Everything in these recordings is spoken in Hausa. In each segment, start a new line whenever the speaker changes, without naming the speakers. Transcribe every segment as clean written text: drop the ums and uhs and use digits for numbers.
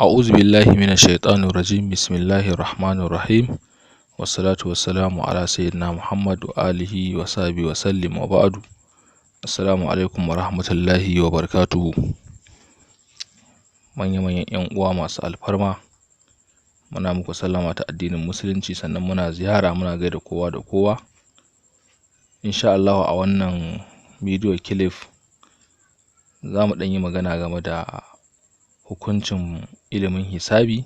A'udhu billahi minash shaitanir rajim. Bismillahir rahmanir rahim. Wassalatu wassalamu ala sayyidina Muhammad wa alihi wa sahbihi wa sallim wa ba'du. Assalamu alaikum wa rahmatullahi wa barakatuhu. Manyan yan uwa masu alfarma, muna muku sallama ta addinin musulunci, sannan muna ziyara, muna gaida kowa da kowa. Insha Allah a wannan bidiyo clip za mu yi magana game da hukuncin ilimin hisabi,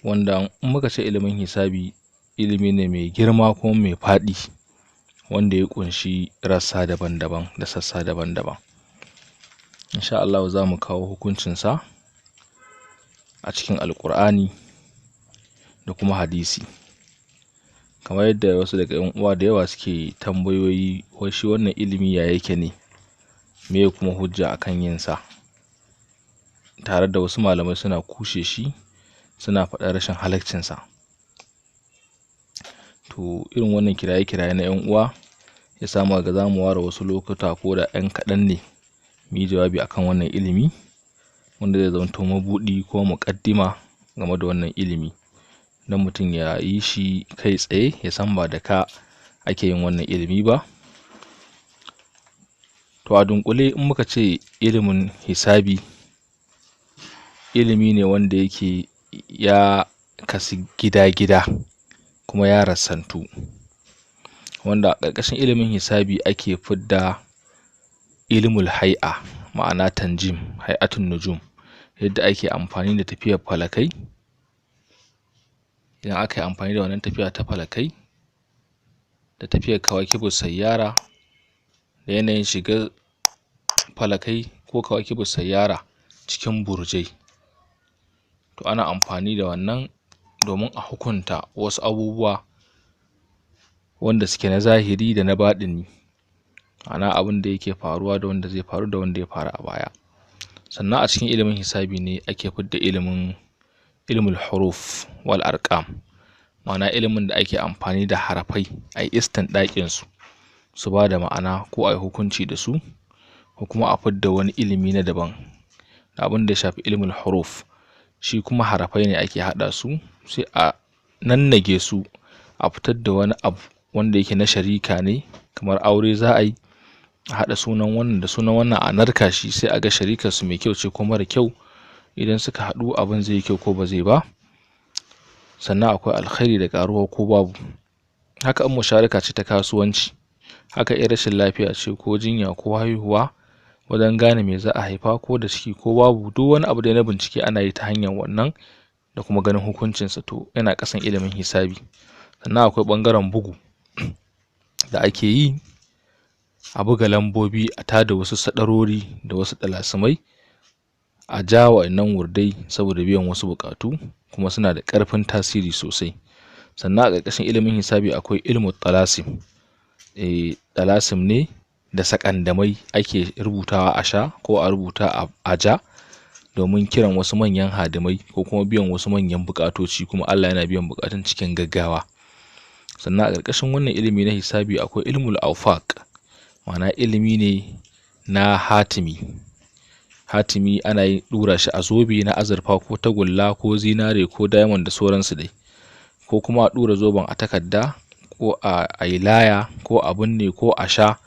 wanda in muka ce ilimin hisabi ilimi ne mai girma kuma mai faɗi, wanda ya kunshi rassa daban-daban da sassa daban-daban. Insha Allah za mu kawo hukuncinsa a cikin Alƙur'ani da kuma hadisi, kamar yadda wasu daga yan uwa da yawa suke tambayoyi, wai shi wannan ilimi ya yake ne, me kuma hujja akan yin sa, tare da wasu malamai suna kushe shi, suna faɗar rashin halaccinsa. To irin wannan kiraye-kiraye na yan uwa ya samu ga zamu ware wasu lokuta ko da ɗan kaɗan ne mu yi jawabi akan wannan ilimi, wanda zai zanto mabuɗi ko muƙaddima game da wannan ilimi, don mutum ya yi shi kai tsaye, ya san ba da ka ake yin wannan ilimi ba. To a dunkule in muka ce ilimin hisabi, ilimi ne wanda yake ya kasu gida-gida kuma ya rassantu, wanda a ƙarƙashin ilimin hisabi ake fidda ilmul hay'a, ma'ana tanjim, hay'atun nujum, yadda ake amfani da tafiyar falakai. Idan aka yi amfani da wannan tafiya ta falakai da tafiyar kawakibus sayyara da yanayin shigar falakai ko kawakibus sayyara cikin burjai, to ana amfani da wannan domin a hukunta wasu abubuwa wanda suke na zahiri da na baɗini, ana abin da yake faruwa da wanda zai faru da wanda ya faru a baya. Sannan a cikin ilimin hisabi ne ake fidda ilmul huruf wal arqam, ma'ana ilimin da ake amfani da harafai a istinɗaƙin su ba da ma'ana ko a yi hukunci da su, ko kuma a fidda wani ilimi na daban. Da abin da ya shafi ilmul huruf, shi kuma harafai ne ake haɗa su sai a nannage su a fitar da wani abu wanda yake na sharika ne, kamar aure za a yi, a haɗa sunan wannan da sunan wannan a narka shi, sai a ga sharikar su mai kyau ce ko mara kyau. Idan suka haɗu abin zai yi kyau ko ba zai ba. Sannan akwai alkhairi da ƙaruwa ko babu. Haka in musharaka ce ta kasuwanci, haka in rashin lafiya ce ko jinya ko haihuwa, wajen gane me za a haifa ko da ciki ko babu, duk wani abu da na bincike ana yi ta hanyar wannan da kuma ganin hukuncinsa, to yana ƙasan ilimin hisabi. Sannan akwai ɓangaren bugu da ake yi, a buga lambobi, a tada wasu sadarori da wasu ɗalasimai, a ja wa'annan wurdai saboda biyan wasu buƙatu, kuma suna da ƙarfin tasiri sosai. Sannan a ƙarƙashin ilimin hisabi akwai ilmul talasim. Talasim ne da sakandamai ake rubutawa a sha ko a rubuta a ja, domin kiran wasu manyan hadimai ko kuma biyan wasu manyan buƙatoci, kuma Allah yana biyan buƙatun cikin gaggawa. Sannan a ƙarƙashin wannan ilimi na hisabi akwai ilmul aufaqu, ma'ana ilimi ne na hatimi. Hatimi ana yin ɗura shi a zobe na azurfa ko tagulla ko zinare ko diamond da sauransu dai, ko kuma a ɗura zoben a takarda ko a yi laya ko a binne ko a sha,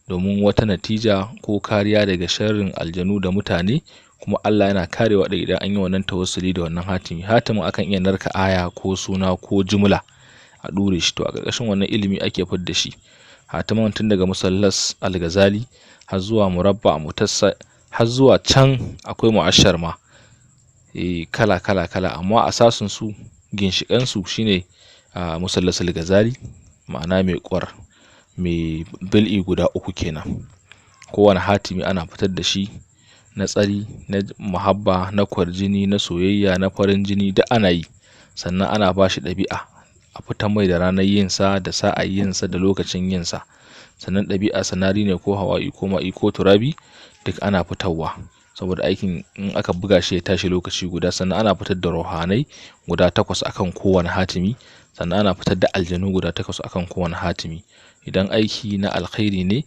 domin wata natija ko kariya daga sharrin aljanu da mutane, kuma Allah yana karewa da idan an yi wannan tawassuli da wannan hatimi. Hatimin akan iya narka aya ko suna ko jumla a ɗure shi, to a ƙarƙashin wannan ilimi ake fidda shi. Hatiman tun daga musallas al-ghazali har zuwa murabba mutassa, har zuwa can akwai mu'ashar ma, kala, amma asasin su, ginshiƙan su shine musallas al-ghazali, ma'ana mai bil'i guda uku kenan. Kowane hatimi ana fitar da shi na tsari, na muhabba, na kwarjini, na soyayya, na farin jini, da ana yi. Sannan ana ba shi ɗabi'a, a fitar mai da ranar yinsa da sa'ar yinsa da lokacin yinsa. Sannan ɗabi'a sanari ne ko hawa'i ko ma'i ko turabi, duk ana fitarwa, saboda aikin in aka buga shi ya tashi lokaci guda. Sannan ana fitar da ruhanai guda 8 akan kowane hatimi, sannan ana fitar da aljanu guda 8 akan kowane hatimi. Idan aiki na alkhairi ne,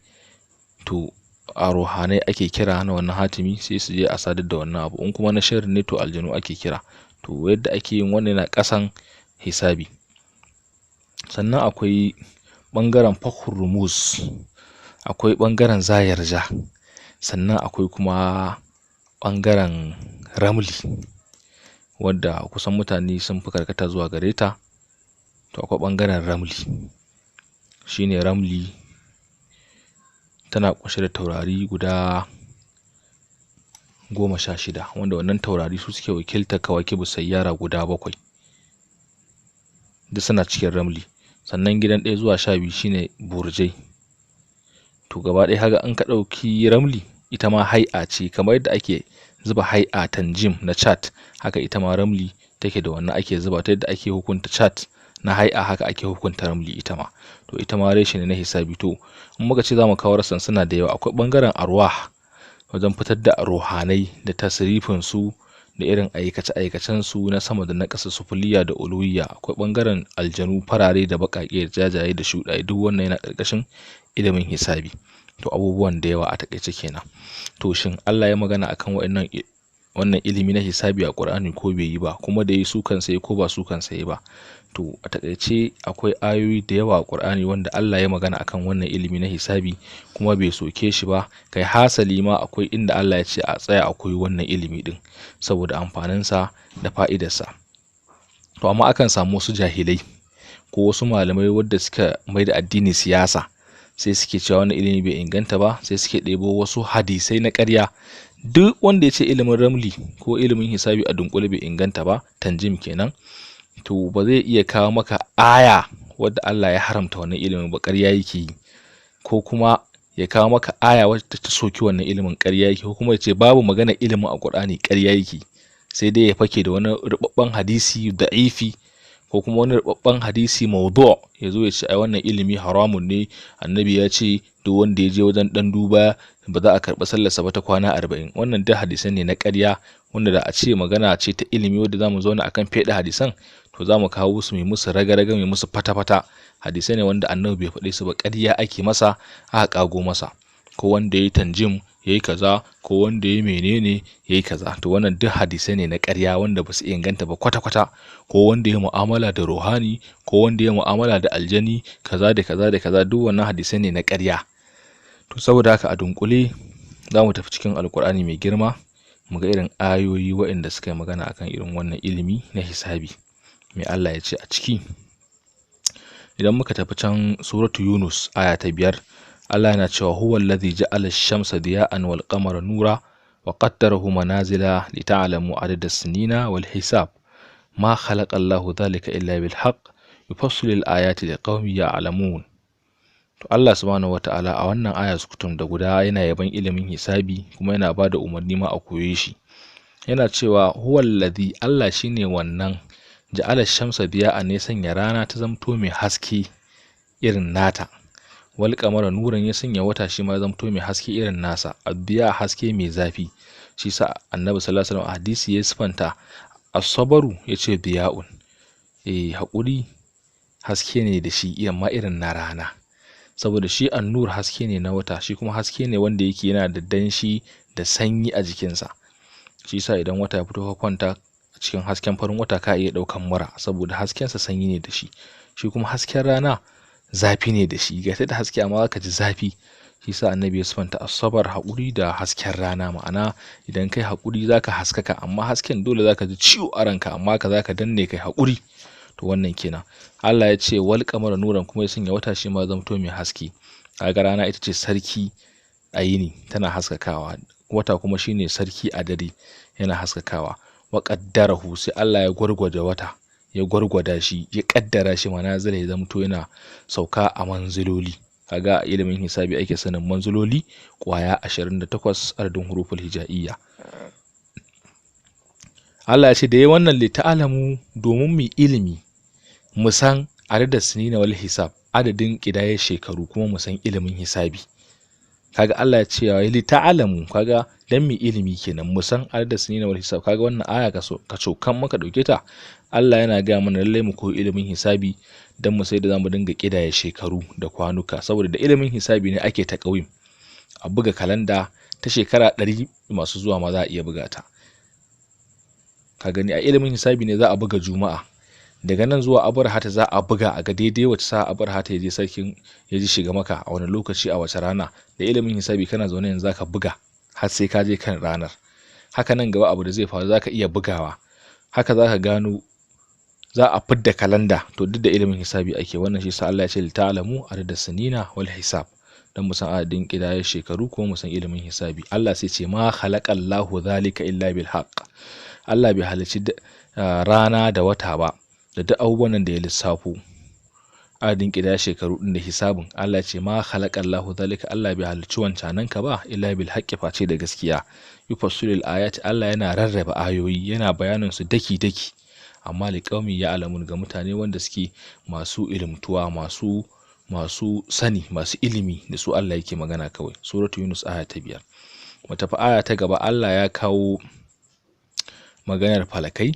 to a ruhanai ake kira na wannan hatimi sai su je a sadar da wannan abu, in kuma na sharri ne to aljanu ake kira. To yadda ake yin wannan yana ƙasan hisabi. Sannan akwai ɓangaren fakhur rumus, akwai ɓangaren zayarja, sannan akwai kuma ɓangaren ramli wadda kusan mutane sun fi karkata zuwa gare ta. To akwai ɓangaren ramli, shine ramli tana ƙunshe da taurari guda 16 wanda wannan taurari su suke wakiltar kawakibu sayyara guda 7 duk suna cikin ramli. Sannan gidan 1 zuwa 12 shine burjai. To gaba ɗaya haka an ka ɗauki ramli ita ma hai'a ce, kamar yadda ake zuba hai'a tanjim na chart, haka ita ma ramli take da wannan ake zuba ta, yadda ake hukunta chart na hai'a haka ake hukunta ramli ita ma. To ita ma reshe ne na hisabi. To in muka ce zamu kawo rassansuna da yawa, akwai ɓangaren arwah wajen fitar da ruhanai da tasrifin su da irin aikace-aikacen su na sama da na ƙasa, sufuliya da uluhiyya. Akwai ɓangaren aljanu farare da baƙaƙe da jajaye da shuɗaye, duk wannan yana ƙarƙashin ilimin hisabi. To abubuwan da yawa a takaice kenan. To shin Allah ya magana akan wannan ilimi na hisabi a Qur'ani ko bai yi ba, kuma da yi su kansa ko ba su kansa ba? To a takaice akwai ayoyi da yawa a Qur'ani wanda Allah ya magana akan wannan ilimi na hisabi kuma bai soke shi ba, kai hasali ma akwai inda Allah ya ce a tsaya akwai wannan ilimi din saboda amfaninsa da fa'idarsa. To amma akan samu wasu jahilai ko wasu malamai wadda suka mai da addini siyasa, sai suke cewa wannan ilimi bai inganta ba, sai suke ɗebo wasu hadisai na ƙarya. Duk wanda ya ce ilimin ramli ko ilimin hisabi a dunkule bai inganta ba, tanjim kenan, to ba zai iya kawo maka aya wadda Allah ya haramta wannan ilimin ba, ƙarya yake yi. Ko kuma ya kawo maka aya wadda ta soki wannan ilimin, ƙarya yake. Ko kuma ya ce babu magana ilimin a Qur'ani, ƙarya yake. Sai dai ya fake da wani rubabban hadisi da'ifi ko kuma wani rubabban hadisi mawdu' ya zo ya ce ai wannan ilimi haramun ne, annabi ya ce duk wanda ya je wajen dan duba ba za a karɓi sallarsa ba ta kwana 40. Wannan duk hadisai ne na ƙarya wanda da a ce magana ce ta ilimi wadda zamu zauna akan fede hadisan, to zamu kawo su mai musu raga-raga, mai musu fata-fata. Hadisai ne wanda annabi bai faɗe su ba, ƙarya ake masa, aka kago masa. Ko wanda yayi tanjim yayi kaza, ko wanda yayi menene yayi kaza. To wannan duk hadisai ne na ƙarya wanda ba su inganta ba kwata-kwata. Ko wanda yayi mu'amala da ruhani, ko wanda yayi mu'amala da aljani, kaza da kaza da kaza, duk wannan hadisai ne na ƙarya. To saboda haka a dunkule zamu tafi cikin Alƙur'ani mai girma mu ga irin ayoyi waɗanda suka yi magana akan irin wannan ilimi na hisabi. Me Allah ya ce a ciki? Idan muka tafi can suratu Yunus aya ta 5, Allah yana cewa huwal ladhi ja'ala ash-shamsa diya'an wal qamara nura wa qaddarahu manazila li ta'lamu adada as-sinina wal hisab ma khalaqa Allahu dhalika illa bil haqq yufassilu al-ayati liqaumin ya'lamun. To Allah subhanahu wata'ala a wannan aya sukutum da guda yana yaban ilimin hisabi kuma yana bada umarni ma a koye shi. Yana cewa huwal ladhi, Allah shine wannan, ja'ala ash-shamsa diya'an, ne sanya rana ta zamto mai haske irin nata, wal qamara nuran, ya sanya wata shi ma zamto mai haske irin nasa. Addiya haske mai zafi. Shi sa Annabi sallallahu alaihi wasallam a hadisi ya sifanta as-sabru, yace diya'un, hakuri haske ne da shi amma irin na rana, saboda shi an-nur haske ne na wata, shi kuma haske ne wanda yake yana da danshi da sanyi a jikinsa. Shi sa idan wata ya fito ka kwanta cikin hasken farin wata ka iya daukan mura saboda haskensa sanyi ne da shi. Shi kuma hasken rana zafi ne da shi, ga da haske amma zaka ji zafi. Shi sa Annabi ya sifanta as-sabr, haƙuri da hasken rana. Ma'ana idan kai haƙuri zaka haskaka, amma hasken dole zaka ji ciwo a ranka, amma ka zaka danne kai haƙuri. To wannan kenan. Allah ya ce wal qamara nuran, kuma ya sanya wata shi ma zamto mai haske. Kaga rana ita ce sarki a yini, tana haskakawa. Wata kuma shine sarki a dare, yana haskakawa. Wa qaddarahu, sai Allah ya gwargwada wata, ya gwargwada shi, ya kaddara shi manazila, ya zamto yana sauka a manziloli. Kaga ilimin hisabi ake sanin manziloli kwaya 28 adadin huruful hijaiyya. Allah ya ce da yayi wannan li ta'lamu, domin mu ilimi, mu san adada sinina wal hisab, adadin kidayar shekaru, kuma mu san ilimin hisabi. Kaga Allah ya ce ya li ta'lamu, kaga dan mu ilimi kenan, mu san adada sinina wal hisab. Kaga wannan aya ka kan maka dauke ta, Allah yana ga mana lalle mu koyi ilimin hisabi dan mu sai da zamu dinga kidaya shekaru da kwanuka, saboda da ilimin hisabi ne ake taqwim, a buga kalanda ta shekara 100 masu zuwa ma za a iya buga ta. Ka gani, a ilimin hisabi ne za a buga juma'a, daga nan zuwa abarhata za a buga a ga daidai wace sa abarhata ya je sarkin ya ji shiga maka a wani lokaci a wace rana. Da ilimin hisabi kana zaune yanzu zaka buga har sai ka je kan ranar. Haka nan gaba abu da zai faru zaka iya bugawa, haka zaka gano za a fidda kalanda. To duk da ilimin hisabi ake wannan, shi sa Allah ya ce li ta'lamu adada sinina wal hisab, dan mu san adadin kidayar shekaru kuma mu san ilimin hisabi. Allah sai ce ma khalaqallahu zalika illa bil haqq. Allah bai halicci rana da wata ba da duk abubuwan da ya lissafo adadin kidayar shekaru din da hisabin. Allah ya ce ma khalaqallahu zalika, Allah bai halicci wancanan ka ba illa bil haqqi, face da gaskiya. Yufassilul ayati, Allah yana rarraba ayoyi, yana bayanin su daki daki, amma liqaumi ya'lamun, ga mutane wanda suke masu ilimtuwa, masu sani, masu ilimi, da su Allah yake magana kawai. Suratu Yunus aya ta 5. Wata fa aya ta gaba Allah ya kawo maganar falakai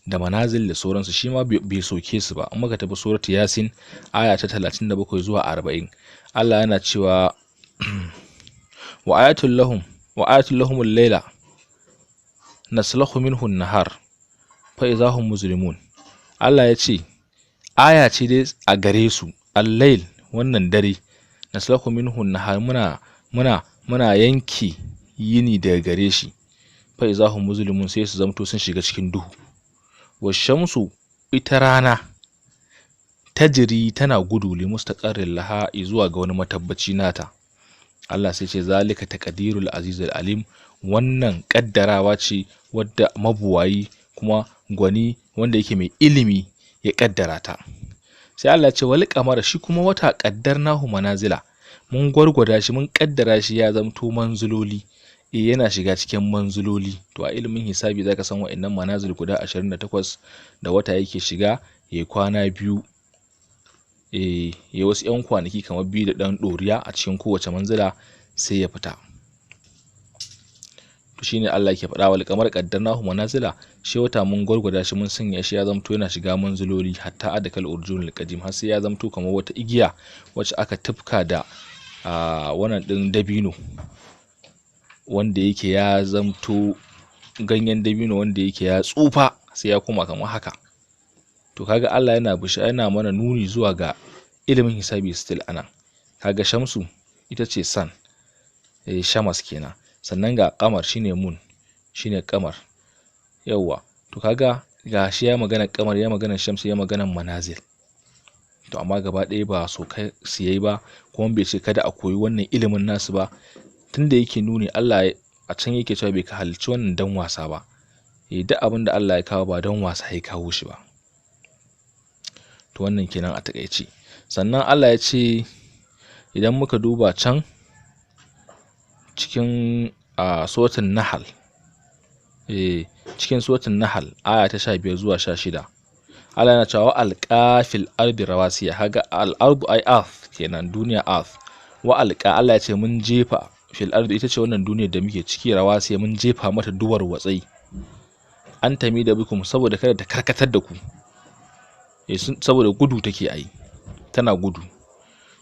da manazil da sauransu, shi ma bai soke su ba. Amma ka tafi suratu Yasin aya ta 37 zuwa 40, Allah yana cewa wa ayatul lahum al-laila naslahu minhu an-nahar fa idahum muzlimun. Allah ya ce aya ce dai a gare su, al-lail, wannan dare, naslahu minhu an-nahar, muna yanki yini daga gare shi, fa idahum muzlimun, sai su zamto sun shiga cikin duhu. Wa shamsu, ita rana, tajri, tana gudu, li mustaqarrin laha, zuwa ga wani matabbaci nata. Allah sai ce zalika taqdirul azizul alim, wannan kaddarawa ce wadda mabuwayi kuma gwani wanda yake mai ilimi ya kaddara ta. Sai Allah ce wal qamara, shi kuma wata qaddarnahu manazila, mun gwargwada shi, mun kaddara shi ya zamto manzuloli, yana shiga cikin manzuloli. To a ilimin hisabi zaka san wa'annan manazil guda 28 da wata yake shiga, yayi kwana biyu, ya wasu 'yan kwanaki kamar 2 da ɗan ɗoriya a cikin kowace manzila, sai ya fita. To shine Allah yake faɗa wal qamar qaddarnahu manazila, shi wata mun gwargwada shi, mun sanya shi ya zamto yana shiga manziloli, hatta adakal urjunul qadim, har sai ya zamto kamar wata igiya wacce aka tufka da wannan din dabino, wanda yake ya zamto ganyen dabino wanda yake ya tsufa, sai ya koma kamar haka. To kaga Allah yana mana nuni zuwa ga ilimin hisabi still anan. Kaga shamsu ita ce sun, shamas kenan, sannan ga kamar shine moon, shine kamar. Yawwa, to kaga gashi ya magana kamar, ya magana shamsu, ya magana manazil. To amma gaba ɗaya ba so kai siyai ba, kuma bai ce kada a koyi wannan ilimin nasu ba, tunda yake nuni Allah a can yake cewa bai ka halicci wannan dan wasa ba. Duk abin da Allah ya kawo ba dan wasa ya kawo shi ba. To wannan kenan a takaice. Sannan Allah ya ce idan muka duba can cikin suratul Nahl, cikin suratul Nahl aya ta 15 zuwa 16, Allah yana cewa alqafil ardi rawasiya, haga al-ardu ay earth kenan, duniya earth. Wa alqa, Allah ya ce mun jefa fil ardi, ita ce wannan duniyar da muke ciki, rawasiya, mun jefa mata duwar watsai, an tami da bikum, saboda kada ta karkatar da ku, saboda gudu take yi, tana gudu.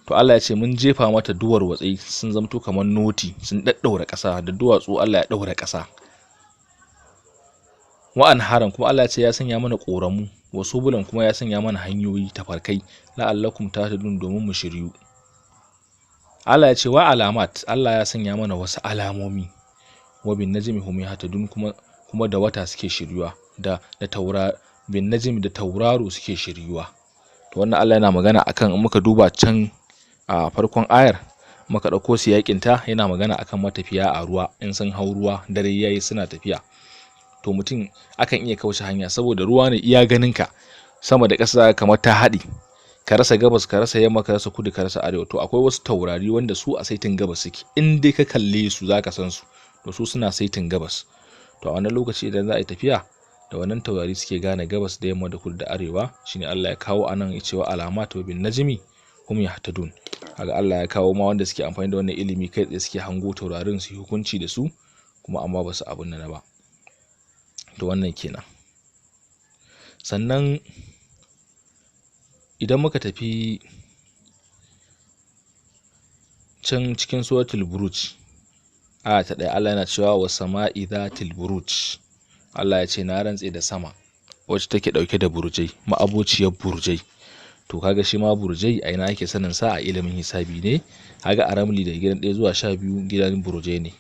To Allah ya ce mun jefa mata duwar watsai, sun zamto kamar noti, sun daddaura ƙasa da duwatsu, Allah ya daura ƙasa. Wa anharan, kuma Allah ya ce ya sanya mana ƙoramu, wasu bulan, kuma ya sanya mana hanyoyi, tafarkai, la'allakum tahtadun, domin mu shiryu. Allah ya ce wa alamat, Allah ya sanya mana wasu alamomi, wa bin najmi hum yahtadun, kuma da wata suke shiryuwa, da bin najmi, da tauraro suke shiryuwa. To wannan Allah yana magana akan, in muka duba can a farkon ayar muka dauko siyakin ta, yana magana akan matafiya a ruwa, in sun hau ruwa dare yayi suna tafiya. To mutum akan iya kauce hanya, saboda ruwa ne iya ganinka, sama da ƙasa kamar ta haɗi, ka rasa gabas, ka rasa yamma, ka rasa kudu, ka rasa arewa. To akwai wasu taurari wanda su a saitin gabas suke, in dai ka kalle su zaka san su, to su suna saitin gabas. To a wannan lokaci idan za a yi tafiya, da wannan taurari suke gane gabas da yamma da kudu da arewa. Shine Allah ya kawo anan ya ce wa alamatu bin najmi hum yahtadun. Kaga Allah ya kawo ma wanda suke amfani da wannan ilimi kai tsaye suke hango taurarin su hukunci da su, kuma amma ba su abun nan ba. To wannan kenan. Sannan idan muka tafi can cikin suratul buruj aya ta 1 Allah yana cewa was sama'i dhatil buruj. Allah ya ce na rantse da sama wacce take dauke da burjai, ma'abociyar burjai. To kaga shi ma burjai a ina ake sanin sa a ilimin hisabi ne. Kaga a Ramli da gidan 1 zuwa 12 gidan burjai ne.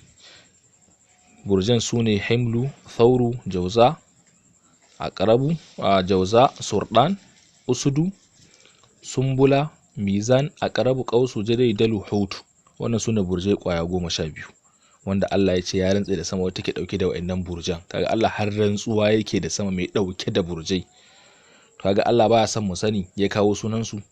Burjan sune himlu, thawru, jawza, aqrabu, jawza, surdan, usudu, sumbula, mizan, aqrabu, qausu, jadai, dalu, hutu. Wannan sune burjai kwaya 12 wanda Allah ya ce ya rantse da sama wacce take dauke da wayannan burjan. Kaga Allah har rantsuwa yake da sama mai dauke da burjai. Kaga Allah baya son mu sani ya kawo sunan su,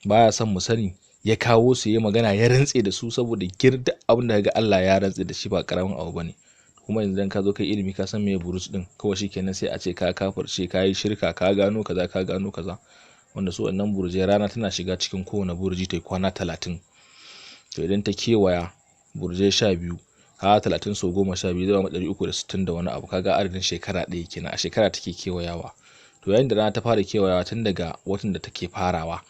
baya son mu sani ya kawo su, ya magana ya rantse da su, saboda girda abin da kaga Allah ya rantse da shi ba karamin abu bane. Kuma yanzu dan ka zo kai ilimi ka san me buruj din, kawai shikenan sai a ce ka kafirce, ka yi shirka, ka gano kaza, ka gano kaza. Wanda su wannan burjai rana tana shiga cikin kowane burji ta kwana 30. To idan ta kewaya burjai 12, ha 30 so 12 zai ba 360 da wani abu. Kaga adadin shekara ɗaya kenan, a shekara take kewayawa. To yayin da rana ta fara kewayawa tun daga watan da take farawa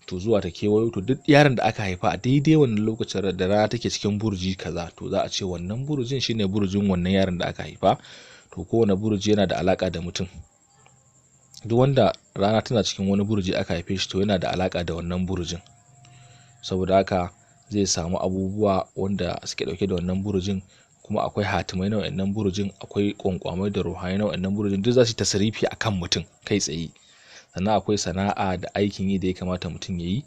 to zuwa ta kewayo, to duk yaron da aka haifa a daidai wannan lokacin da rana take cikin burji kaza, to za a ce wannan burjin shine burjin wannan yaron da aka haifa. To kowane burji yana da alaka da mutum. Duk wanda rana tana cikin wani burji aka haife shi to yana da alaka da wannan burjin. Saboda haka zai samu abubuwa wanda suke dauke da wannan burjin, kuma akwai hatimai na wannan burjin, akwai kwankwamai da ruhani na wannan burjin, duk za su tasrifi akan mutum kai tsaye. Sannan akwai sana'a da aikin yi da ya kamata mutum ya yi,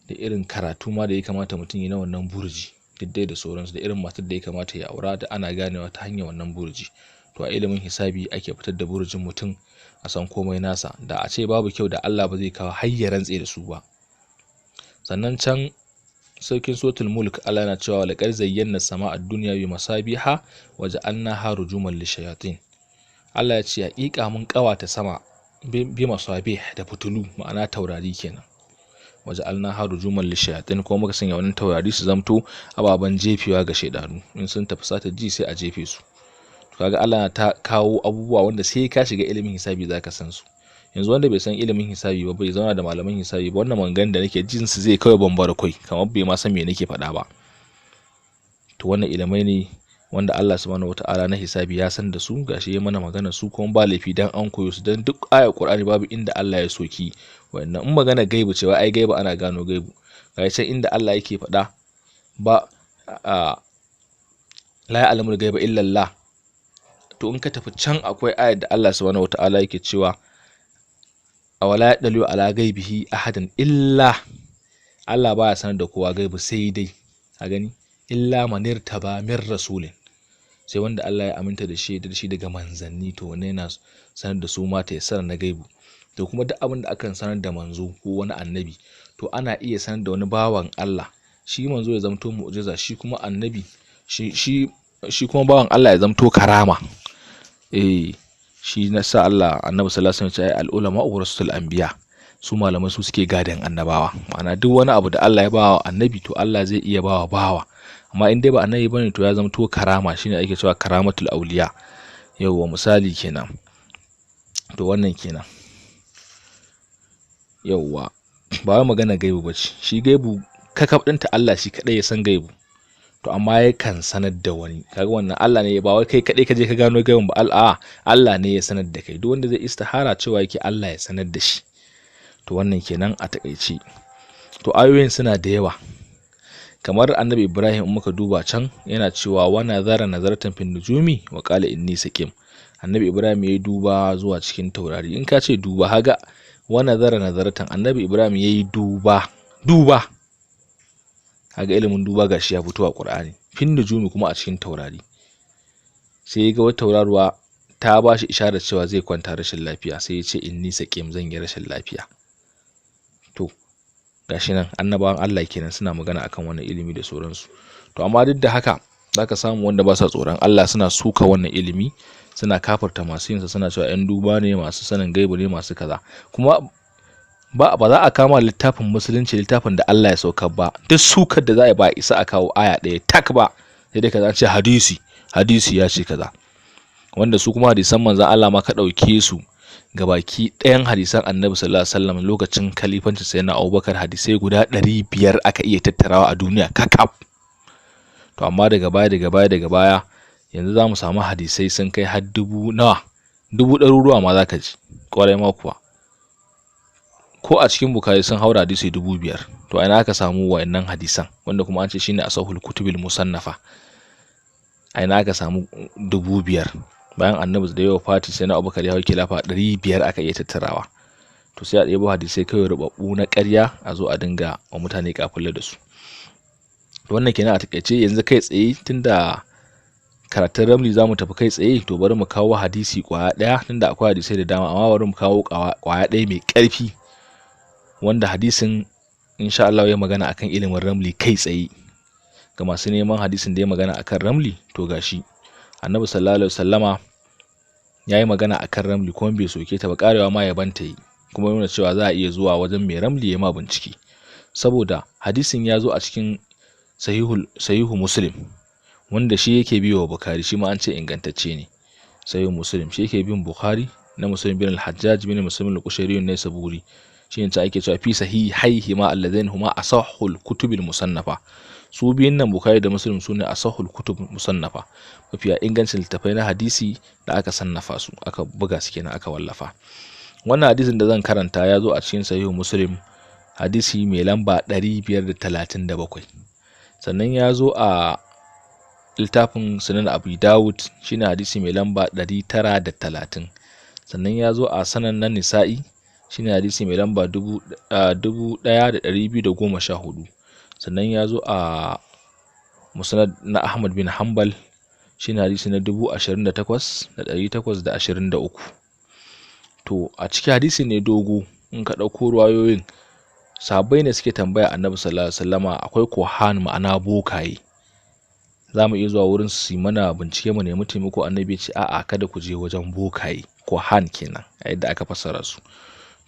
da irin karatu ma da ya kamata mutum ya yi na wannan burji, diddai da sauransu, da irin matar da ya kamata ya aura da ana ganewa ta hanyar wannan burji. To a ilimin hisabi ake fitar da burjin mutum a san komai nasa. Da a ce babu kyau da Allah ba zai kawo har ya rantse da su ba. Sannan can sarkin suratul mulk Allah yana cewa laqad zayyana sama'a ad-dunya bi masabiha wa ja'alnaha rujuman lishayatin. Allah ya ce haƙiƙa mun kawata sama bi masabih da fitulu, ma'ana taurari kenan. Wa ja'alnaha rujuman lishayatin, kuma muka sanya wannan taurari su zamto ababan jefewa ga shedanu, in sun tafi sata ji sai a jefe su. Kaga Allah ta kawo abubuwa wanda sai ka shiga ilimin hisabi zaka san su. Yanzu wanda bai san ilimin hisabi ba, bai zauna da malaman hisabi ba, wannan mangan da nake jin su zai kawai bambara kai, kamar bai ma san me nake faɗa ba. To wannan ilimai ne wanda Allah subhanahu wataala na hisabi ya san da su, gashi ya mana magana su, kuma ba laifi dan an koyo su, dan duk ayar Qur'ani babu inda Allah ya soki wannan. In magana gaibu cewa ai gaibu ana gano gaibu, gashi can inda Allah yake faɗa ba la ya'lamul gaiba illa Allah. To in ka tafi can akwai ayar da Allah subhanahu wataala yake cewa awala yadalu ala gaibihi ahadan illa, Allah baya sanar da kowa gaibu sai dai a gani illa manirtaba min rasulin, sai wanda Allah ya aminta da shi daga manzanni, to wannan yana sanar da su ma ta yasar na gaibu. To kuma duk abin da akan sanar da manzo ko wani annabi, to ana iya sanar da wani bawan Allah, shi manzo ya zamto mu'jiza, shi kuma annabi shi kuma bawan Allah ya zamto karama. Shi na sa Allah annabi sallallahu alaihi wasallam ya ce al-ulama warasatul anbiya, su malamai su suke gadan annabawa. Ma'ana duk wani abu da Allah ya bawa annabi to Allah zai iya bawa bawa, amma in dai ba annabi bane to ya zamto karama, shine ake cewa karamatul auliya. Yawwa misali kenan. To wannan kenan. Yawwa ba wai magana gaibu bace, shi gaibu kakab ɗinta Allah shi kadai ya san gaibu. To amma yakan sanar da wani, kaga wannan Allah ne, ba wai kai kadai ka je ka gano gaibin ba, Allah ne ya sanar da kai. Duk wanda zai istihara cewa yake Allah ya sanar da shi. To wannan kenan a takeici. To ayoyin suna da yawa, kamar annabi Ibrahim in muka duba can yana cewa wa nazara nazaratan fin nujumi wa qala inni saqim. Annabi Ibrahim yayi duba zuwa cikin taurari. In ka ce duba, haga wa nazara nazaratan, annabi Ibrahim yayi duba kaga ilimin duba gashi ya fito a Qur'ani. Fin nujumi kuma a cikin taurari, sai ga wata tauraruwa ta bashi isharar cewa zai kwanta rashin lafiya, sai ya ce inni saqim, zan yi rashin lafiya. To gashi nan annabawan Allah kenan suna magana akan wannan ilimi da sauransu. To amma duk da haka zaka samu wanda ba sa tsoron Allah suna suka wannan ilimi, suna kafarta masu yinsa, suna cewa 'yan duba ne, masu sanin gaibu ne, masu kaza. Kuma ba za a kama littafin musulunci, littafin da Allah ya saukar ba, duk sukar da za a ba isa a kawo aya ɗaya tak ba, sai dai kaza ce hadisi ya ce kaza, wanda su kuma hadisan manzon Allah ma ka ɗauke su gabaki ɗayan hadisan annabi sallallahu alaihi wasallam lokacin khalifancin sayyidina Abubakar, hadisai guda 500 aka iya tattarawa a duniya kakaf. to amma daga baya yanzu za mu samu hadisai sun kai har dubu ɗaruruwa ma za ka ji ƙwarai ma kuwa, ko a cikin Bukhari sun haura hadisi 5,000. to a ina aka samu wayannan hadisan wanda kuma an ce shine asahul kutubil musannafa, a ina aka samu 5,000 bayan annabi da yawa fati sai na Abubakar ya hau khilafa 500 aka iya tattarawa. To sai a ɗebo hadisai kawai rubabbu na ƙarya a zo a dinga wa mutane kafulla da su. Wannan kenan a takaice. Yanzu kai tsaye tunda karatun Ramli za mu tafi kai tsaye, to bari mu kawo hadisi kwaya ɗaya tunda akwai hadisai da dama, amma bari mu kawo kwaya ɗaya mai ƙarfi wanda hadisin insha Allah ya magana akan ilimin Ramli kai tsaye. Ga masu neman hadisin da ya magana akan Ramli, to gashi Annabi sallallahu alaihi wasallama yayi magana akan Ramli kuma bai soke ta ba, karewa ma ya banta yi, kuma nuna cewa za a iya zuwa wajen mai Ramli ya ma bincike, saboda hadisin ya zo a cikin sahihu Muslim wanda shi yake biyo wa Bukhari, shi ma an ce ingantacce ne. Sahihu Muslim shi yake bin Bukhari na Muslim bin al-Hajjaj bin Muslim al-Qushayri ne Saburi, shi ne ta ake cewa fi sahihaihi ma alladhain huma asahhul kutubil musannafa. Su biyun nan Bukhari da Muslim su ne asahhul kutub musannafa, mafiya ingancin littafai na hadisi da aka sannafa su, aka buga su kenan, aka wallafa. Wannan hadisin da zan karanta ya zo a cikin sahihu Muslim hadisi mai lamba 537, sannan ya zo a littafin Sunan Abi Dawud shine hadisi mai lamba 930, sannan ya zo a Sannan Nisa'i shine hadisi mai lamba 1214, sannan ya zo a Musnad na Ahmad bin Hanbal shine hadisi na 28,823. To a cikin hadisi ne dogo, in ka ɗauko ruwayoyin, sahabbai ne suke tambaya Annabi sallallahu alaihi wasallama akwai kohan ma'ana bokaye, za mu iya zuwa wurin su mana bincike mu nemi taimako. Annabi ya ce a'a, kada ku je wajen bokaye, kohan kenan a yadda aka fassara su.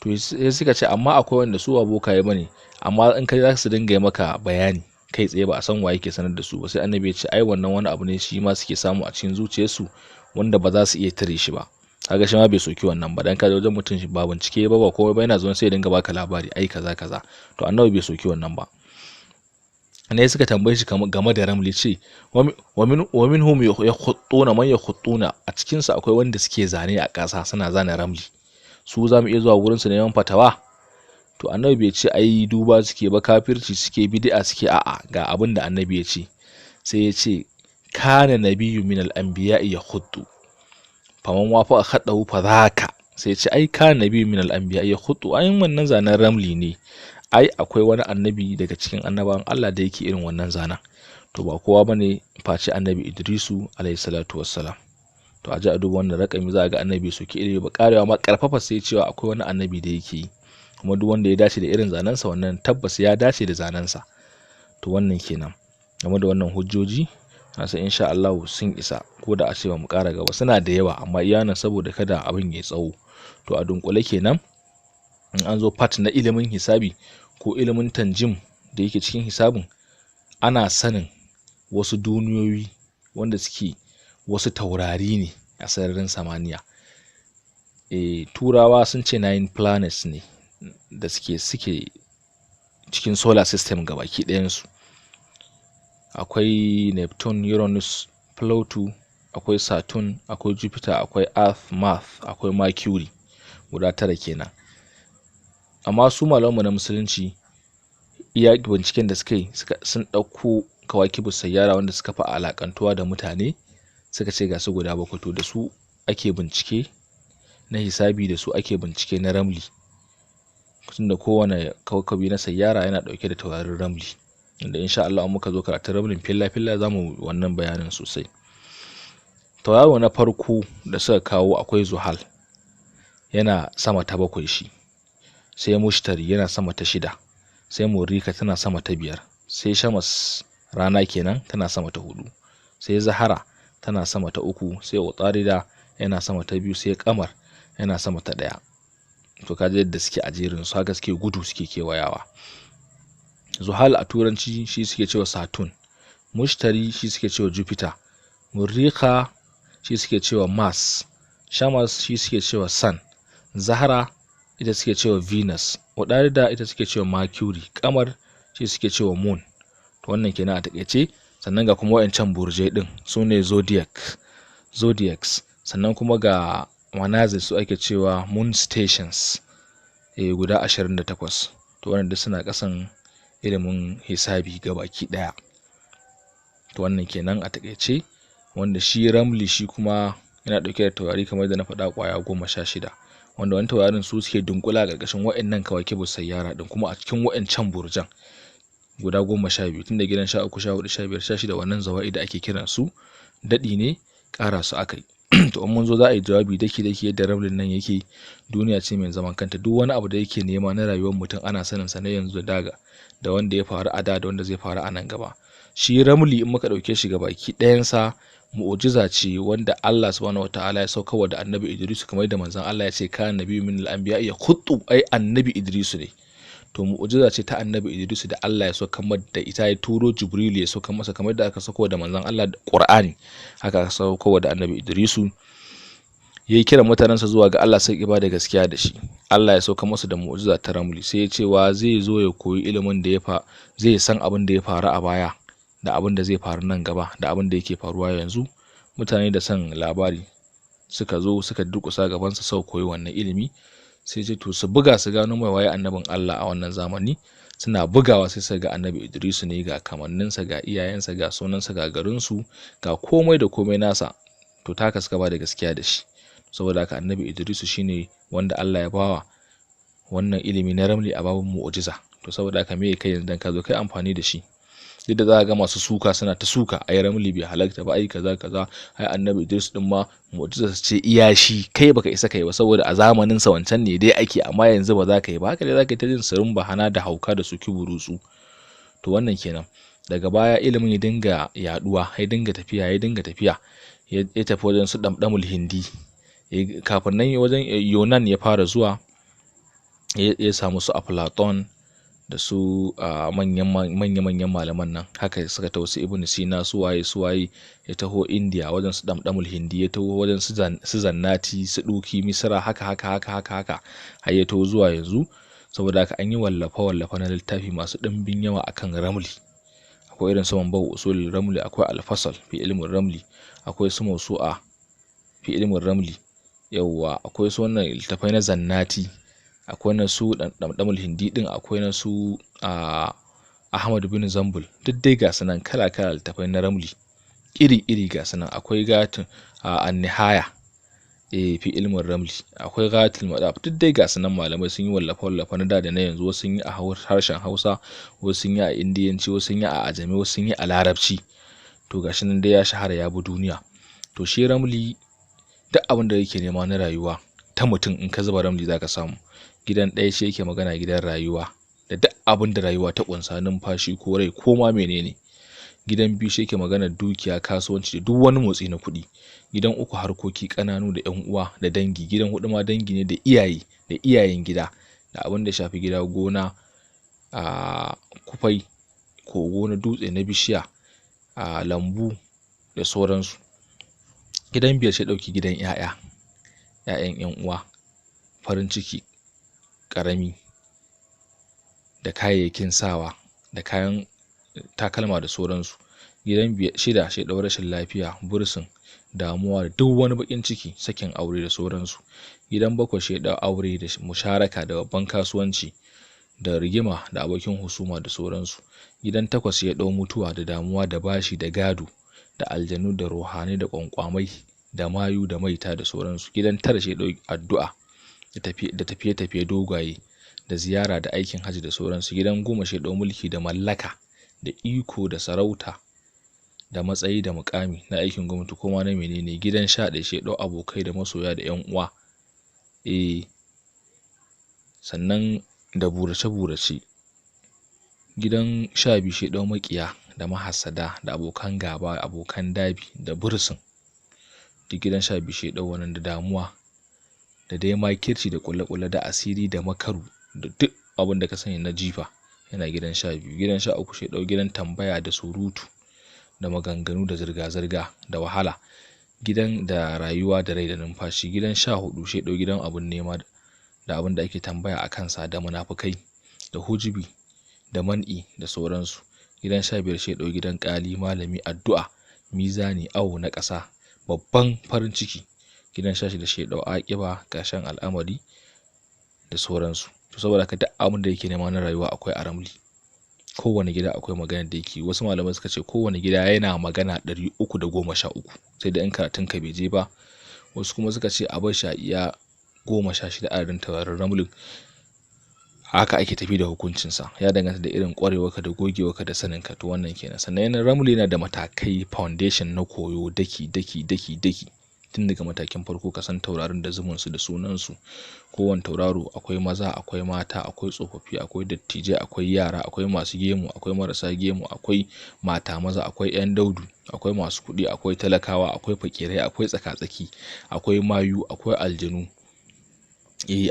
To sai suka ce amma akwai wanda su ba bokaye bane, amma in kai za su dinga maka bayani kai tsaye, ba a san waye ke sanar da su ba. Sai Annabi ya ce ai wannan wani abu ne shi ma suke samu a cikin zuciyarsu wanda ba za su iya tare shi ba. Kaga shi ma bai soki wannan ba, dan ka wajen mutum shi ba bincike ba komai ba, yana zuwa sai ya dinga baka labari ai kaza. To Annabi bai soki wannan ba. Ne suka tambaye shi game da Ramli, ce wa minhum yakhuttuna man yakhuttuna, a cikin su akwai wanda suke zane a ƙasa, suna zane Ramli, su za mu iya zuwa wurin su neman fatawa? To Annabi bai ce ai duba suke ba, kafirci suke, bid'a suke, a'a, ga abin da Annabi ya ce. Sai ya ce kana nabiyyu min al-anbiya'i yakhuttu faman wafa khadahu fa zaka. Sai ya ce ai kana nabiyyu min al-anbiya'i yakhuttu, ai wannan zanen Ramli ne, ai akwai wani annabi daga cikin annabawan Allah da yake irin wannan zanen. To ba kowa bane face Annabi Idrisu alayhi salatu wassalam. To a ji a duba wannan rakami za a ga Annabi soki ilimi ba, karewa ma karfafa sai cewa akwai wani annabi da yake yi, kuma duk wanda ya dace da irin zanensa wannan tabbas ya dace da zanensa. To wannan kenan game da wannan hujjoji, na san insha Allah sun isa, ko da a ce ba mu kara gaba, suna da yawa amma iyanan saboda kada abin ya tsawo. To a dunkule kenan, in an zo part na ilimin hisabi ko ilimin tanjim da yake cikin hisabin, ana sanin wasu duniyoyi wanda suke wasu taurari ne a sararin samaniya. Turawa sun ce 9 planets ne da suke cikin solar system gabaki ɗayansu. Akwai Neptune, Uranus, Pluto, akwai Saturn, akwai Jupiter, akwai Earth, Mars, akwai Mercury, guda 9 kenan. Amma su malamanmu na musulunci iya binciken da suka yi, sun ɗauko kawakibu sayyara wanda suka fi alakantuwa da mutane, suka ce ga su guda 7, to da su ake bincike na hisabi, da su ake bincike na Ramli, tunda kowane kawakabi na sayyara yana ɗauke da taurarin Ramli, inda insha Allah muka zo karatun Ramlin filla za mu wannan bayanin sosai. Tauraro na farko da suka kawo akwai Zuhal, yana sama ta 7 shi, sai Mushtari yana sama ta 6, sai Murika tana sama ta 5, sai Shamas rana kenan tana sama ta 4, sai Zahara tana sama ta 3, sai Utarida yana sama ta 2, sai Kamar yana sama ta 1. To kaje yadda suke a jerin su, haka suke gudu, suke kewayawa. Zuhal a turanci shi suke cewa Saturn, Mushtari shi suke cewa Jupiter, Murika shi suke cewa Mars, Shamas shi suke cewa Sun, Zahara ita suke cewa Venus, Utarida ita suke cewa Mercury, Kamar shi suke cewa Moon. To wannan kenan a takeice. sannan ga kuma wayancan burjai din sune zodiacs, sannan kuma ga manazil su ake cewa moon stations guda 28. to wannan duk suna kasan ilimin hisabi gabaki daya. to wannan kenan a takeice, wanda shi Ramli shi kuma yana dauke da taurari kamar da na faɗa kwaya 16, wanda wannan taurarin su suke dunkula a ƙarƙashin wayannan kawakibus sayyara din, kuma a cikin wayancan burjan guda 12 tunda gidan 13, 14, 15, 16 wannan zawai da ake kiran su dadi ne ƙara su akai. to in mun zo za a yi jawabi daki yadda Ramlin nan yake. Duniya ce mai zaman kanta, duk wani abu da yake nema na rayuwar mutum ana sanin sa na yanzu da wanda ya faru a da wanda zai faru a nan gaba. Shi Ramli in muka dauke shi gabaki ɗayan sa mu'jiza ce wanda Allah subhanahu wataala ya saukarwa da Annabi Idris, kamar da manzon Allah ya ce kana nabiyyu min al-anbiya ya khuttu ai Annabi Idris ne. to mu'jiza ce ta Annabi Idris da Allah ya saukar da ita, ya turo Jibril ya saukar masa kamar da aka sauko da manzon Allah da Qur'ani, haka aka sauko da Annabi Idris. yayi kira mutanansa zuwa ga Allah sai ibada gaskiya da shi. Allah ya saukar masa da mu'jiza ta Ramli, sai ya ce wa zai zo ya koyi ilimin da zai san abin da ya faru a baya da abin da zai faru nan gaba da abin da yake faruwa yanzu. Mutane da san labari suka zo suka durkusa gaban sa sau koyi wannan ilimi, sai ce to su buga su gano mai waye annabin Allah a wannan zamani. Suna bugawa sai su ga Annabi Idris ne, ga kamanninsa, ga iyayensa, ga sunansa, ga garinsu, ga komai da komai nasa. to taka suka ba da gaskiya da shi. saboda haka Annabi Idris shine wanda Allah ya bawa wannan ilimi na Ramli a babun mu'jiza. to saboda haka me kai yanzu dan ka zo kai amfani da shi. duk da za ga masu suka suna ta suka ai Ramli bai halakta ba, ai kaza ai Annabi Idris din ma mu'jiza ce iya shi, kai baka isa kai ba saboda a zamanin sa wancan ne dai ake, amma yanzu ba za ka yi ba. haka dai za ka yi ta jin sirrin bahana da hauka da su kiburutsu. to wannan kenan. daga baya ilimin ya dinga yaduwa, ya dinga tafiya ya tafi wajen su damdamul hindi. kafin nan wajen Yunan ya fara zuwa, ya samu su Aflaton da su manya-manyan malaman nan. haka suka taho su Ibn Sina, su waye ya taho India wajen su damdamul hindi, ya taho wajen su Zannati, su Duki Misra, haka har ya taho zuwa yanzu. saboda haka an yi wallafa na littafi masu dimbin yawa akan Ramli. akwai irin su Manba'u usul Ramli, akwai al-Fasl fi ilmin Ramli, akwai su Mawsu'a fi ilmin Ramli, yawwa akwai su wannan littafai na Zannati, akwai na su damdamul hindi din, akwai na su Ahmad bin Zambul. duk dai ga sunan kala littafai na Ramli iri ga sunan. akwai gatin an-nihaya fi ilmin Ramli, akwai gatil madaf. duk dai ga sunan malamai sun yi wallafa na da na yanzu. wasu sun yi a harshen Hausa, wasu sun yi a Indiyanci, wasu sun yi a Ajami, wasu sun yi a Larabci. to gashi nan dai ya shahara ya bi duniya. to shi Ramli duk abin da yake nema na rayuwa ta mutum in ka zuba Ramli zaka samu. gidan ɗaya shi yake magana, gidan rayuwa da duk abin da rayuwa ta kunsa, numfashi ko rai ko ma menene. gidan biyu shi yake magana dukiya, kasuwanci da duk wani motsi na kuɗi. gidan uku harkoki kananu da ƴan uwa da dangi. gidan hudu ma dangi ne da iyaye da iyayen gida da abin da shafi gida, gona, kufai, kogo na dutse, na bishiya, lambu da sauransu. gidan biyar shi dauki gidan ƴaƴan ƴan uwa, farin ciki karami da kayayyakin sawa da kayan takalma da sauransu. gidan shida shi dau rashin lafiya, bursin, damuwa da duk wani bakin ciki, sakin aure da sauransu. gidan bakwai shi dau aure da musharaka da babban kasuwanci da rigima da abokin husuma da sauransu. gidan takwas ya dau mutuwa da damuwa da bashi da gado da aljanu da ruhani da kwankwamai da mayu da maita da sauransu. gidan tara shi dau addu'a da tafiye dogaye da ziyara da aikin haji da sauransu. gidan goma shi dau mulki da mallaka da iko da sarauta da matsayi da mukami na aikin gwamnati kuma na menene. gidan 11 shi dau abokai da masoya da ƴan uwa. sannan da burace gidan 12 shi dau makiya da mahassada da abokan gaba, abokan dabi da bursin. duk gidan 12 shi dau wannan da damuwa da dai makirci da kulle da asiri da makaru da duk abin da ka sani na jifa yana gidan 12. gidan 13 shi dau gidan tambaya da surutu da maganganu da zirga-zirga da wahala, gidan da rayuwa da rai da numfashi. gidan 14 shi dau gidan abun nema da abin da ake tambaya a kansa da munafukai da hujubi da man'i da sauransu. gidan 15 shi ya ɗau gidan ƙali, malami, addu'a, mizani, awo na ƙasa, babban farin ciki. Gidan 16 shi ya ɗau aƙiba, ƙarshen al'amari da sauransu. To saboda haka duk abin da yake nema na rayuwa akwai a Ramli. Kowane gida akwai maganar da yake. Wasu malamai suka ce kowane gida yana magana 313, sai da in karatun ka bai je ba. Wasu kuma suka ce a bar shi a iya 16 adadin taurarin Ramlin. Haka ake tafi da hukuncinsa, ya danganta da irin ƙwarewarka da gogewarka da saninka. To wannan kenan. Sannan Ramli yana da matakai, foundation na koyo daki. Tun daga matakin farko ka san taurarin da zumunsu da sunansu. Kowane tauraro akwai maza, akwai mata, akwai tsofaffi, akwai dattijai, akwai yara, akwai masu gemu, akwai marasa gemu, akwai mata maza, akwai 'yan daudu, akwai masu kuɗi, akwai talakawa, akwai fakirai, akwai tsaka-tsaki, akwai mayu, akwai aljanu,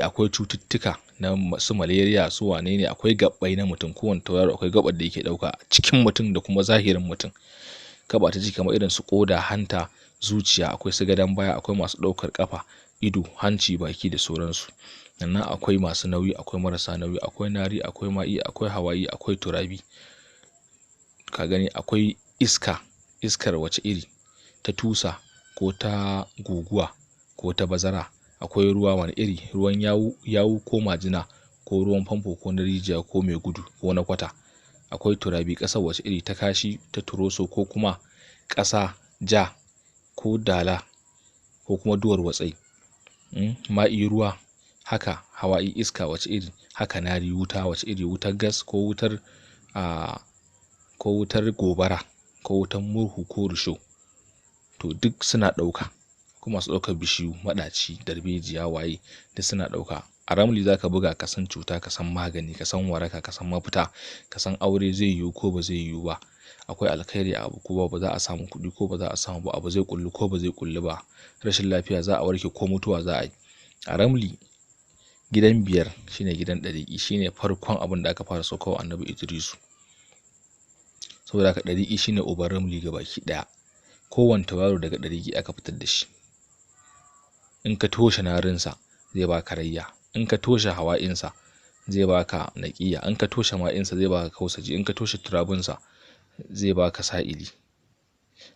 akwai cututtuka na su malaria, su wane ne, akwai gabbai na mutum. Kowane tauraro akwai gabar da yake ɗauka cikin mutum da kuma zahirin mutum. Gaba ta jiki kamar irin su ƙoda, hanta, zuciya, akwai su gadon baya, akwai masu ɗaukar ƙafa, ido, hanci, baki da sauransu. Sannan akwai masu nauyi, akwai marasa nauyi, akwai nari, akwai ma'i, akwai hawa'i, akwai turabi. Ka gani akwai iskar wace iri, ta tusa ko ta guguwa ko ta bazara. Akwai ruwa wani iri, ruwan yawu ko majina ko ruwan famfo ko na rijiya ko mai gudu ko na kwata. Akwai turabi, ƙasar wace iri, ta kashi, ta turoso ko kuma ƙasa ja ko dala ko kuma duwar watsai. Ma'i ruwa, haka hawa'i iska wace iri, haka nari wuta wace iri, wutar gas ko wutar gobara ko wutar murhu ko risho. To duk suna ɗauka. Kuma masu ɗaukar bishiyu, maɗaci, darbejiya, waye duk suna ɗauka. A Ramli za ka buga ka san cuta, ka san magani, ka san waraka, ka san mafita, ka san aure zai yiwu ko ba zai yiwu ba. Akwai alkhairi a abu ko ba za a samu kuɗi ko ba za a samu ba, abu zai kullu ko ba zai kullu ba, rashin lafiya za a warke ko mutuwa za a yi. A Ramli gidan 5 shine gidan ɗariƙi, shine farkon abin da aka fara saukarwa Annabi Idrisu. Saboda haka ɗariƙi shine uban Ramli gabaki ɗaya. Kowane tauraro daga ɗariƙi aka fitar da shi. In ka toshe narinsa zai baka rayya, in ka toshe hawa'insa zai baka naqiya, in ka toshe ma'insa zai baka kausaji, in ka toshe turabinsa zai baka sa'ili,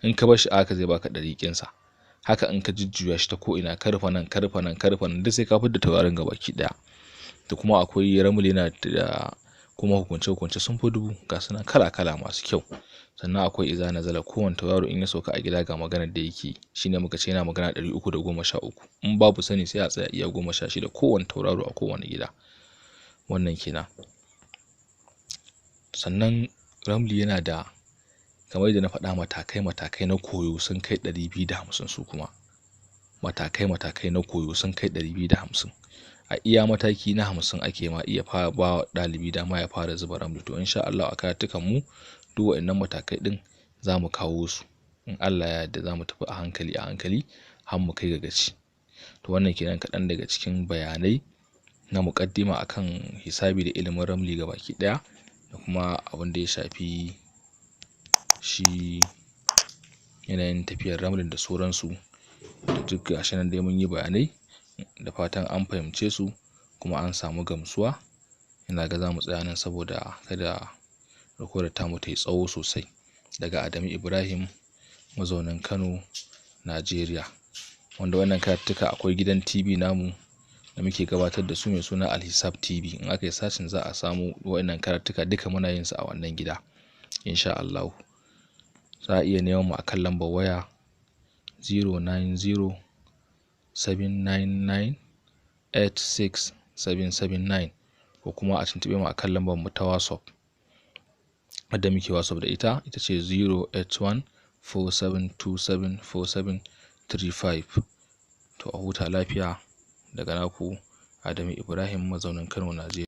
in ka bar shi aka zai baka ɗariƙinsa. Haka in ka jujjuya shi ta ko ina, karfa nan duk sai ka fitar da taurarin gabaki ɗaya. Da kuma akwai Ramli yana da kuma hukunce sun fi 1000 ga sunan kala masu kyau. Sannan akwai iza nazala, kowane tauraro in ya sauka a gida ga maganar da yake, shine muka ce yana magana 313. In babu sani sai a tsaya iya 16 kowane tauraro a kowane gida. Wannan kenan. Sannan Ramli yana da, kamar yadda na faɗa, matakai na koyo sun kai 250 su kuma. Matakai na koyo sun kai 250. A iya mataki na 50 ake ma iya fara ba ɗalibi dama ya fara zuba Ramli. To insha Allah a karatukan mu duk waɗannan matakai ɗin za mu kawo su. In Allah ya yarda za mu tafi a hankali har mu kai ga gaci. To wannan kenan kaɗan daga cikin bayanai na muƙaddima akan hisabi da ilimin Ramli gabaki ɗaya, da kuma abin da ya shafi shi yanayin tafiyar Ramlin da sauransu. Da duk gashi nan dai mun yi bayanai, da fatan an fahimce su kuma an samu gamsuwa. Ina ga za mu tsaya nan saboda kada rikodar tamu ta yi tsawo sosai. Daga Adamu Ibrahim, mazaunin Kano, Najeriya. Wanda wannan karatuttuka akwai gidan TV namu da muke gabatar da su mai suna ALHISAB TV. In aka yi sacin za a samu waɗannan karatuttuka duka muna yin su a wannan gida. Insha Allah. Za a iya neman mu akan lambar waya 09079986779, ko kuma a tuntuɓe mu akan lambar mu ta WhatsApp wadda muke WhatsApp da ita ce 08147274735. To a huta lafiya daga naku Adamu Ibrahim, mazaunin Kano, Najeriya.